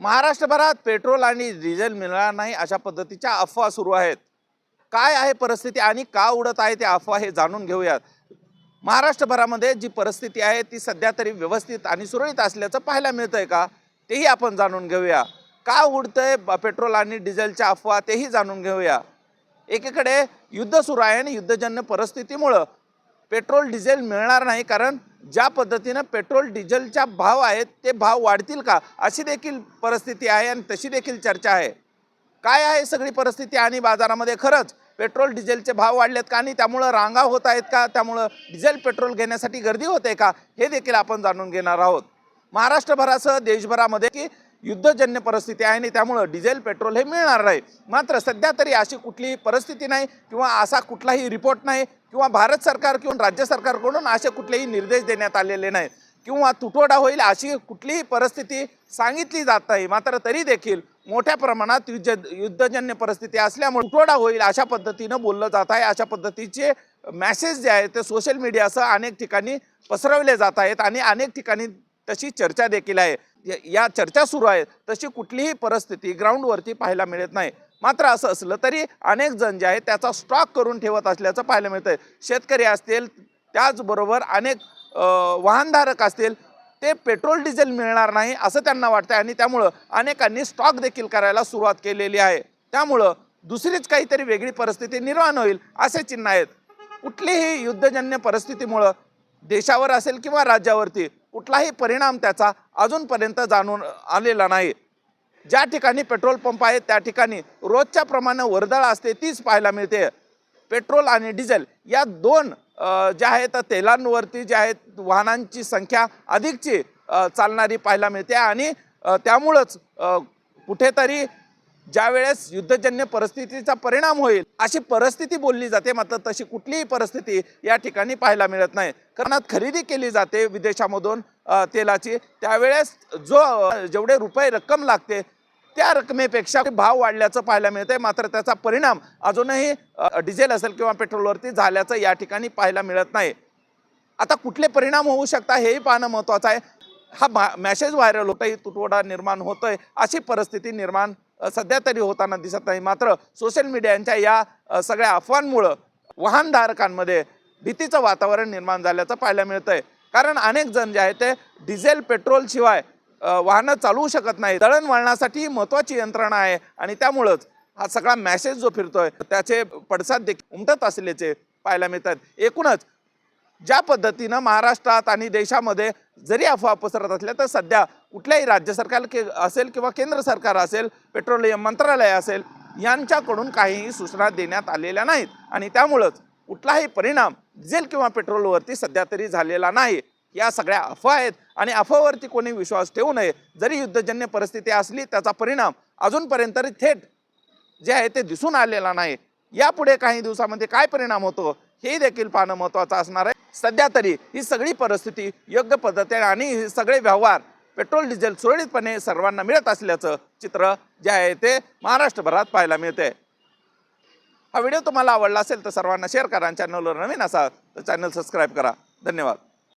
महाराष्ट्रभरात petrol आणि diesel मिळणार नाही अशा पद्धतीच्या अफवा सुरू आहेत। काय आहे परिस्थिती आणि का उडत आहे ते अफवा हे जाणून घेऊयात। महाराष्ट्रभरामध्ये जी परिस्थिती आहे ती सध्या तरी व्यवस्थित आणि सुरळीत असल्याचं पाहायला मिळतंय का तेही आपण जाणून घेऊया। का उडतंय पेट्रोल आणि डिझेलच्या अफवा तेही जाणून घेऊया। एकीकडे युद्ध सुरू आहे आणि युद्धजन्य परिस्थितीमुळे पेट्रोल डिझेल मिळणार नाही, कारण ज्या पद्धतीने पेट्रोल डिझेलच्या भाव आहेत ते भाव वाढतील का अशी देखील परिस्थिती आहे आणि तशी देखील चर्चा आहे। काय आहे सगळी परिस्थिती आणि बाजारामध्ये खरंच पेट्रोल डिझेलचे भाव वाढलेत का आणि त्यामुळे रांगा होत आहेत का, त्यामुळे डिझेल पेट्रोल घेण्यासाठी गर्दी होते का हे देखील आपण जाणून घेणार आहोत। महाराष्ट्रभरासह देशभरामध्ये की युद्धजन्य परिस्थिती आहे आणि त्यामुळे डिझेल पेट्रोल हे मिळणार नाही। मात्र सध्या तरी अशी कुठलीही परिस्थिती नाही किंवा असा कुठलाही रिपोर्ट नाही किंवा भारत सरकार किंवा राज्य सरकारकडून असे कुठलेही निर्देश देण्यात आलेले नाही किंवा तुटवडा होईल अशी कुठलीही परिस्थिती सांगितली जात नाही। मात्र तरी देखील मोठ्या प्रमाणात युद्धजन्य परिस्थिती असल्यामुळे तुटवडा होईल अशा पद्धतीने बोललं जात आहे। अशा पद्धतीचे मेसेज जे आहेत ते सोशल मीडियासह अनेक ठिकाणी पसरवले जात आहेत आणि अनेक ठिकाणी तशी चर्चा देखील आहे। या चर्चा सुरू आहेत तशी कुठलीही परिस्थिती ग्राउंडवरती पाहायला मिळत नाही। मात्र असं असलं तरी अनेक जण जे आहेत त्याचा स्टॉक करून ठेवत असल्याचं पाहायला मिळतंय। शेतकरी असतील, त्याचबरोबर अनेक वाहनधारक असतील, ते पेट्रोल डिझेल मिळणार नाही असं त्यांना वाटतंय आणि त्यामुळं अनेकांनी स्टॉक देखील करायला सुरुवात केलेली आहे। त्यामुळं दुसरीच काहीतरी वेगळी परिस्थिती निर्माण होईल असे चिन्ह आहेत। कुठलीही युद्धजन्य परिस्थितीमुळं देशावर असेल किंवा राज्यावरती कुठलाही परिणाम त्याचा अजूनपर्यंत जाणून आलेला नाही। ज्या ठिकाणी पेट्रोल पंप आहेत त्या ठिकाणी रोजच्या प्रमाणे वर्दळ असते तीच पाहायला मिळते। पेट्रोल आणि डिझेल या दोन ज्या आहेत तेलांवरती ज्या आहेत वाहनांची संख्या अधिकची चालणारी पाहायला मिळते आणि त्यामुळेच कुठेतरी ज्यावेळेस युद्धजन्य परिस्थितीचा परिणाम होईल अशी परिस्थिती बोलली जाते, मात्र तशी कुठलीही परिस्थिती या ठिकाणी पाहायला मिळत नाही। कारण खरेदी केली जाते विदेशामधून तेलाची, त्यावेळेस जेवढे रुपये रक्कम लागते त्या रकमेपेक्षा भाव वाढल्याचं पाहायला मिळतंय। मात्र त्याचा परिणाम अजूनही डिझेल असेल किंवा पेट्रोलवरती झाल्याचं या ठिकाणी पाहायला मिळत नाही। आता कुठले परिणाम होऊ शकतात हेही पाहणं महत्त्वाचं आहे। हा मेसेज व्हायरल होतोय, तुटवडा निर्माण होतोय अशी परिस्थिती निर्माण सध्या तरी होताना दिसत नाही। मात्र सोशल मीडियाच्या या सगळ्या अफवांमुळे वाहनधारकांमध्ये भीतीचं वातावरण निर्माण झाल्याचं पाहायला मिळतंय। कारण अनेक जण जे आहेत ते डिझेल पेट्रोल शिवाय वाहनं चालवू शकत नाही। दळणवळणासाठी महत्त्वाची यंत्रणा आहे आणि त्यामुळेच हा सगळा मेसेज जो फिरतोय त्याचे पडसाद देखील उमटत असल्याचे पाहायला मिळतात। एकूणच ज्या पद्धतीनं महाराष्ट्रात आणि देशामध्ये जरी अफवा पसरत असल्या तर सध्या कुठल्याही राज्य सरकार असेल किंवा केंद्र सरकार असेल, पेट्रोलियम मंत्रालय असेल, यांच्याकडून काहीही सूचना देण्यात आलेल्या नाहीत आणि त्यामुळेच कुठलाही परिणाम डिझेल किंवा पेट्रोलवरती सध्या तरी झालेला नाही। या सगळ्या अफवा आहेत आणि अफवावरती कोणी विश्वास ठेवू नये। जरी युद्धजन्य परिस्थिती असली त्याचा परिणाम अजूनपर्यंत थेट जे आहे ते दिसून आलेला नाही। यापुढे काही दिवसामध्ये काय परिणाम होतो हे देखील पाहणं महत्त्वाचं असणार आहे। सध्या तरी ही सगळी परिस्थिती योग्य पद्धतीने आणि हे सगळे व्यवहार पेट्रोल डिझेल सुरळीतपणे सर्वांना मिळत असल्याचं चित्र जे आहे ते महाराष्ट्रभरात पाहायला मिळते। हा व्हिडिओ तुम्हाला आवडला असेल तर सर्वांना शेअर करा, चॅनलवर नवीन असाल तर चॅनल सबस्क्राईब करा। धन्यवाद।